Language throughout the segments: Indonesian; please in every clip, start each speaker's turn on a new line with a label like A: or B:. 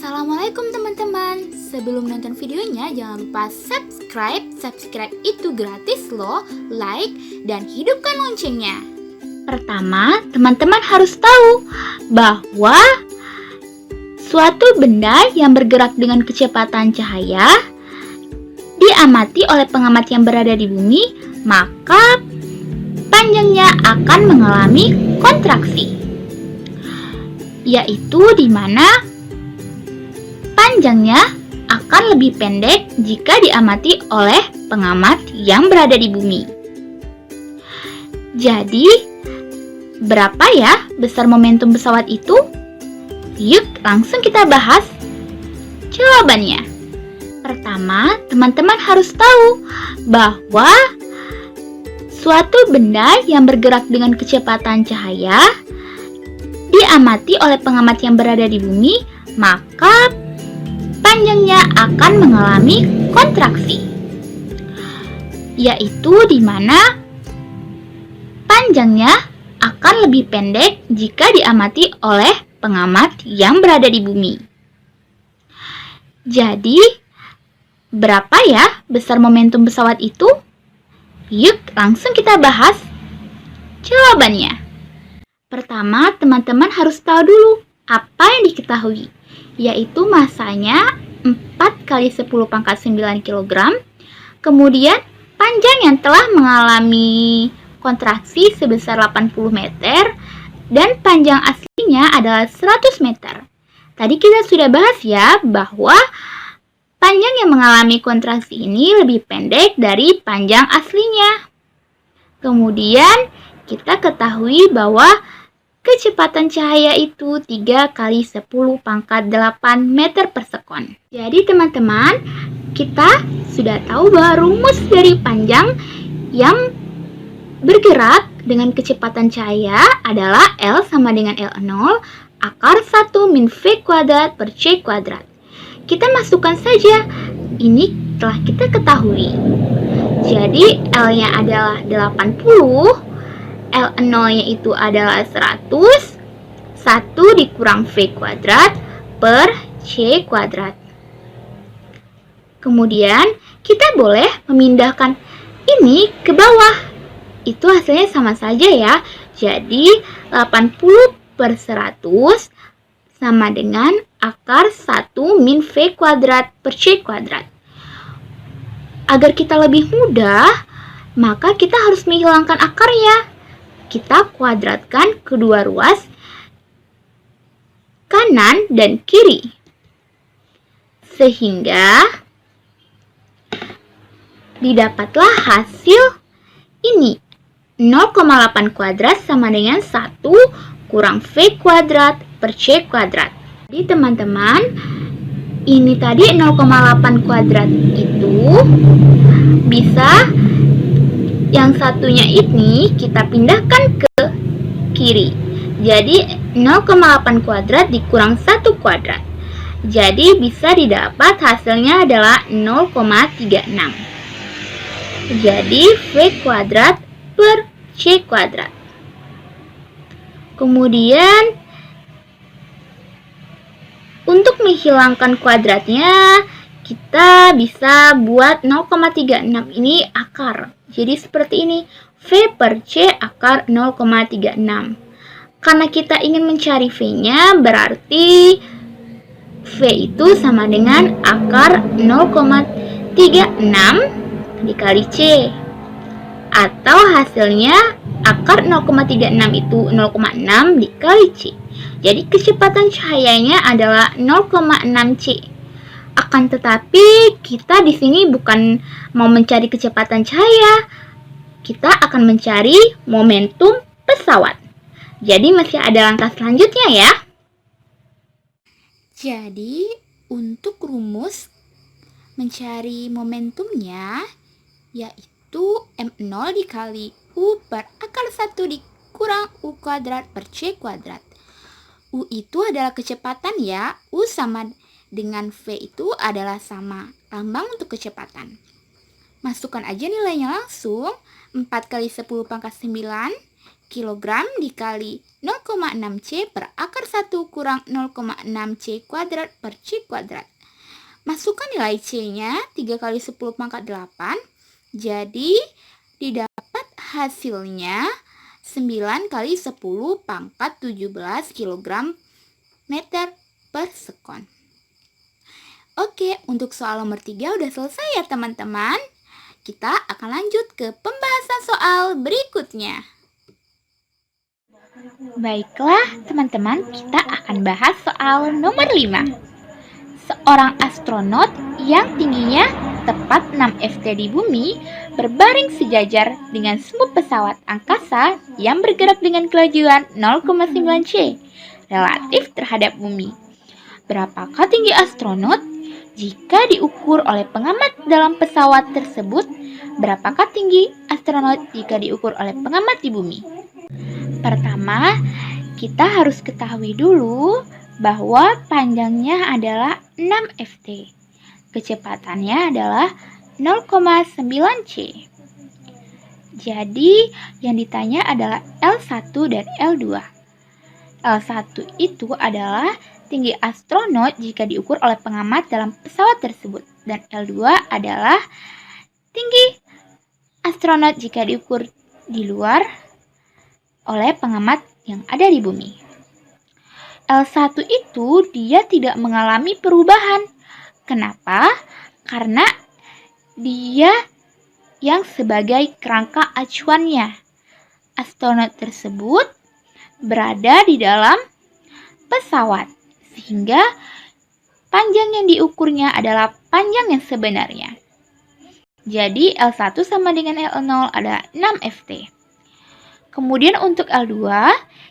A: Assalamualaikum teman-teman. Sebelum nonton videonya jangan lupa subscribe. Subscribe itu gratis loh. Like dan hidupkan loncengnya. Pertama, teman-teman harus tahu bahwa suatu benda yang bergerak dengan kecepatan cahaya diamati oleh pengamat yang berada di bumi, maka panjangnya akan mengalami kontraksi, yaitu di mana panjangnya akan lebih pendek jika diamati oleh pengamat yang berada di bumi. Jadi, berapa ya besar momentum pesawat itu? Yuk, langsung kita bahas jawabannya. Pertama, teman-teman harus tahu bahwa suatu benda yang bergerak dengan kecepatan cahaya diamati oleh pengamat yang berada di bumi, maka panjangnya akan mengalami kontraksi, yaitu di mana panjangnya akan lebih pendek jika diamati oleh pengamat yang berada di bumi. Jadi, berapa ya besar momentum pesawat itu? Yuk, langsung kita bahas jawabannya. Pertama, teman-teman harus tahu dulu apa yang diketahui, yaitu masanya 4 kali 10 pangkat 9 kg, kemudian panjang yang telah mengalami kontraksi sebesar 80 meter, dan panjang aslinya adalah 100 meter. Tadi kita sudah bahas ya, bahwa panjang yang mengalami kontraksi ini lebih pendek dari panjang aslinya. Kemudian kita ketahui bahwa kecepatan cahaya itu 3 kali 10 pangkat 8 meter per sekon. Jadi teman-teman, kita sudah tahu bahwa rumus dari panjang yang bergerak dengan kecepatan cahaya adalah L sama dengan L0 akar 1 min V kuadrat per C kuadrat. Kita masukkan saja, ini telah kita ketahui. Jadi L-nya adalah 80, L0-nya itu adalah 100, 1 dikurang V kuadrat per C kuadrat. Kemudian, kita boleh memindahkan ini ke bawah. Itu hasilnya sama saja ya. Jadi, 80 per 100 sama dengan akar 1 min V kuadrat per C kuadrat. Agar kita lebih mudah, maka kita harus menghilangkan akarnya. Kita kuadratkan kedua ruas kanan dan kiri, sehingga didapatlah hasil ini. 0,8 kuadrat sama dengan 1 kurang V kuadrat per C kuadrat. Jadi teman-teman, ini tadi 0,8 kuadrat itu bisa, yang satunya ini kita pindahkan ke kiri. Jadi 0,8 kuadrat dikurang 1 kuadrat. Jadi bisa didapat hasilnya adalah 0,36. Jadi V kuadrat per C kuadrat. Kemudian untuk menghilangkan kuadratnya, kita bisa buat 0,36 ini akar. Jadi seperti ini, V per C akar 0,36. Karena kita ingin mencari V-nya, berarti V itu sama dengan akar 0,36 dikali C. Atau hasilnya akar 0,36 itu 0,6 dikali C. Jadi kecepatan cahayanya adalah 0,6 C. Akan tetapi kita di sini bukan mau mencari kecepatan cahaya, kita akan mencari momentum pesawat. Jadi masih ada langkah selanjutnya ya. Jadi untuk rumus mencari momentumnya, yaitu M0 dikali U per akar 1 dikurang U kuadrat per C kuadrat. U itu adalah kecepatan ya, U sama dengan V itu adalah sama, lambang untuk kecepatan. Masukkan aja nilainya langsung, 4 kali 10 pangkat 9 kilogram dikali 0,6C per akar 1 kurang 0,6C kuadrat per C kuadrat. Masukkan nilai C-nya 3 kali 10 pangkat 8. Jadi didapat hasilnya 9 kali 10 pangkat 17 kg meter per sekon. Oke, untuk soal nomor 3 udah selesai ya teman-teman. Kita akan lanjut ke pembahasan soal berikutnya. Baiklah teman-teman, kita akan bahas soal nomor 5. Seorang astronot yang tingginya tepat 6 Ft di bumi berbaring sejajar dengan semua pesawat angkasa yang bergerak dengan kelajuan 0,9 C relatif terhadap bumi. Berapakah tinggi astronot? Jika diukur oleh pengamat dalam pesawat tersebut, berapakah tinggi astronot jika diukur oleh pengamat di bumi? Pertama, kita harus ketahui dulu bahwa panjangnya adalah 6 Ft. Kecepatannya adalah 0,9 C. Jadi, yang ditanya adalah L1 dan L2. L1 itu adalah tinggi astronot jika diukur oleh pengamat dalam pesawat tersebut, dan L2 adalah tinggi astronot jika diukur di luar oleh pengamat yang ada di bumi. L1 itu dia tidak mengalami perubahan. Kenapa? Karena dia yang sebagai kerangka acuannya. Astronot tersebut berada di dalam pesawat, sehingga panjang yang diukurnya adalah panjang yang sebenarnya. Jadi L1 sama dengan L0 adalah 6 Ft. Kemudian untuk L2,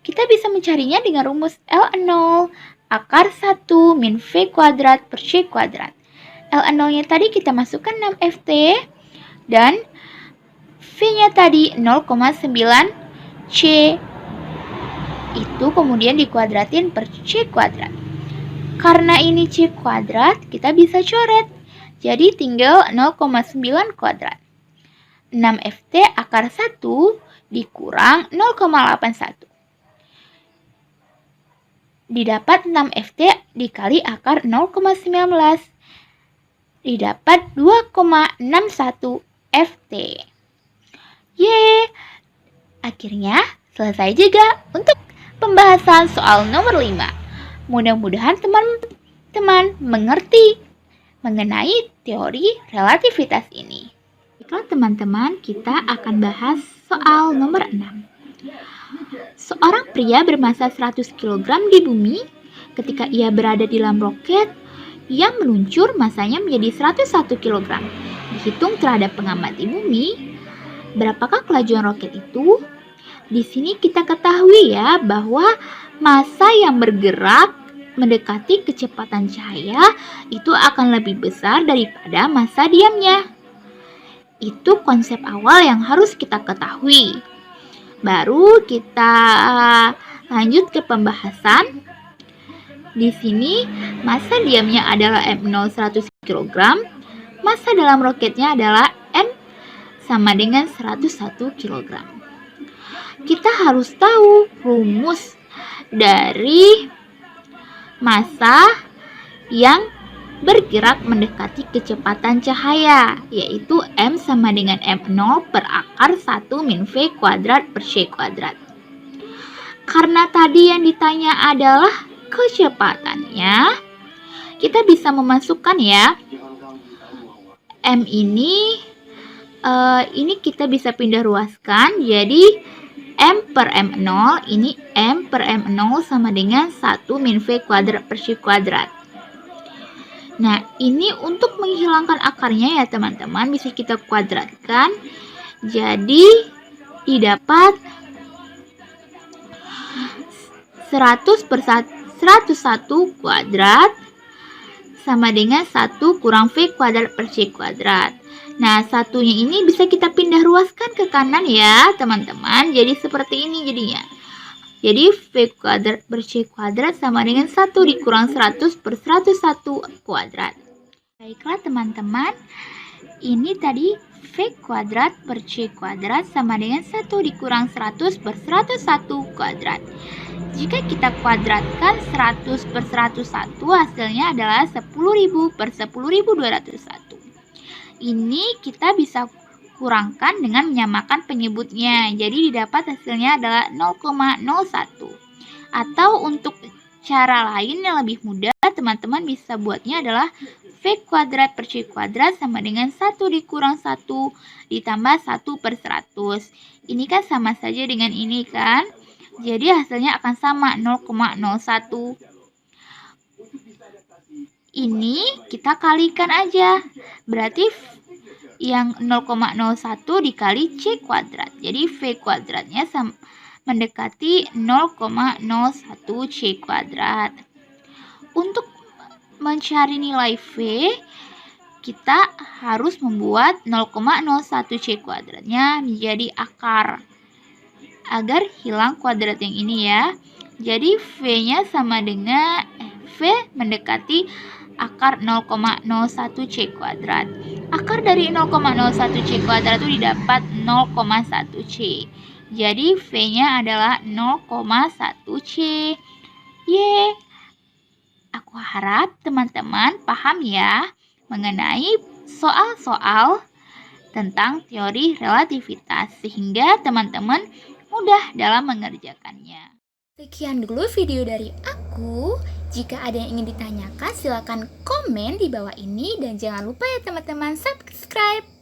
A: kita bisa mencarinya dengan rumus L0 akar 1 min V kuadrat per C kuadrat. L0-nya tadi kita masukkan 6 Ft dan V-nya tadi 0,9 C. Itu kemudian dikuadratin per C kuadrat. Karena ini C kuadrat, kita bisa coret. Jadi tinggal 0,9 kuadrat. 6 Ft akar 1 dikurang 0,81. Didapat 6 Ft dikali akar 0,19. Didapat 2,61 Ft. Yeay! Akhirnya selesai juga untuk pembahasan soal nomor 5. Mudah-mudahan teman-teman mengerti mengenai teori relativitas ini. Baiklah teman-teman, kita akan bahas soal nomor 6. Seorang pria bermassa 100 kg di bumi, ketika ia berada di dalam roket yang meluncur, massanya menjadi 101 kg. Dihitung terhadap pengamat di bumi, berapakah kelajuan roket itu? Di sini kita ketahui ya bahwa massa yang bergerak mendekati kecepatan cahaya itu akan lebih besar daripada massa diamnya. Itu konsep awal yang harus kita ketahui. Baru kita lanjut ke pembahasan. Di sini massa diamnya adalah M0 100 kg, massa dalam roketnya adalah M sama dengan 101 kg. Kita harus tahu rumus dari massa yang bergerak mendekati kecepatan cahaya, yaitu M sama dengan M0 per akar 1 min V kuadrat per C kuadrat. Karena tadi yang ditanya adalah kecepatannya, kita bisa memasukkan ya, M ini kita bisa pindah ruaskan, jadi M per M0, ini M per M0 sama dengan 1 min V kuadrat per C kuadrat. Nah, ini untuk menghilangkan akarnya ya teman-teman, bisa kita kuadratkan. Jadi, didapat 100 per 101 kuadrat sama dengan 1 kurang V kuadrat per C kuadrat. Nah, satunya ini bisa kita pindah ruaskan ke kanan ya teman-teman. Jadi seperti ini jadinya. Jadi V kuadrat per C kuadrat sama dengan 1 dikurang 100 per 101 kuadrat. Baiklah teman-teman, Ini tadi V kuadrat per C kuadrat sama dengan 1 dikurang 100 per 101 kuadrat. Jika kita kuadratkan 100 per 101, hasilnya adalah 10.000 per 10.201. Ini kita bisa kurangkan dengan menyamakan penyebutnya. Jadi didapat hasilnya adalah 0,01. Atau untuk cara lain yang lebih mudah, teman-teman bisa buatnya adalah V kuadrat per C kuadrat sama dengan 1 dikurang 1 ditambah 1 per 100. Ini kan sama saja dengan ini kan? Jadi hasilnya akan sama 0,01. Ini kita kalikan aja. Berarti yang 0,01 dikali C kuadrat. Jadi V kuadratnya mendekati 0,01 C kuadrat. Untuk mencari nilai V, kita harus membuat 0,01 C kuadratnya menjadi akar agar hilang kuadrat yang ini ya. Jadi V-nya sama dengan V mendekati akar 0,01 C kuadrat. Akar dari 0,01 C kuadrat itu didapat 0,1 C. Jadi V-nya adalah 0,1 C. Yeay. Aku harap teman-teman paham ya mengenai soal-soal tentang teori relativitas sehingga teman-teman mudah dalam mengerjakannya. Sekian dulu video dari aku. Jika ada yang ingin ditanyakan, silakan komen di bawah ini dan jangan lupa ya teman-teman subscribe.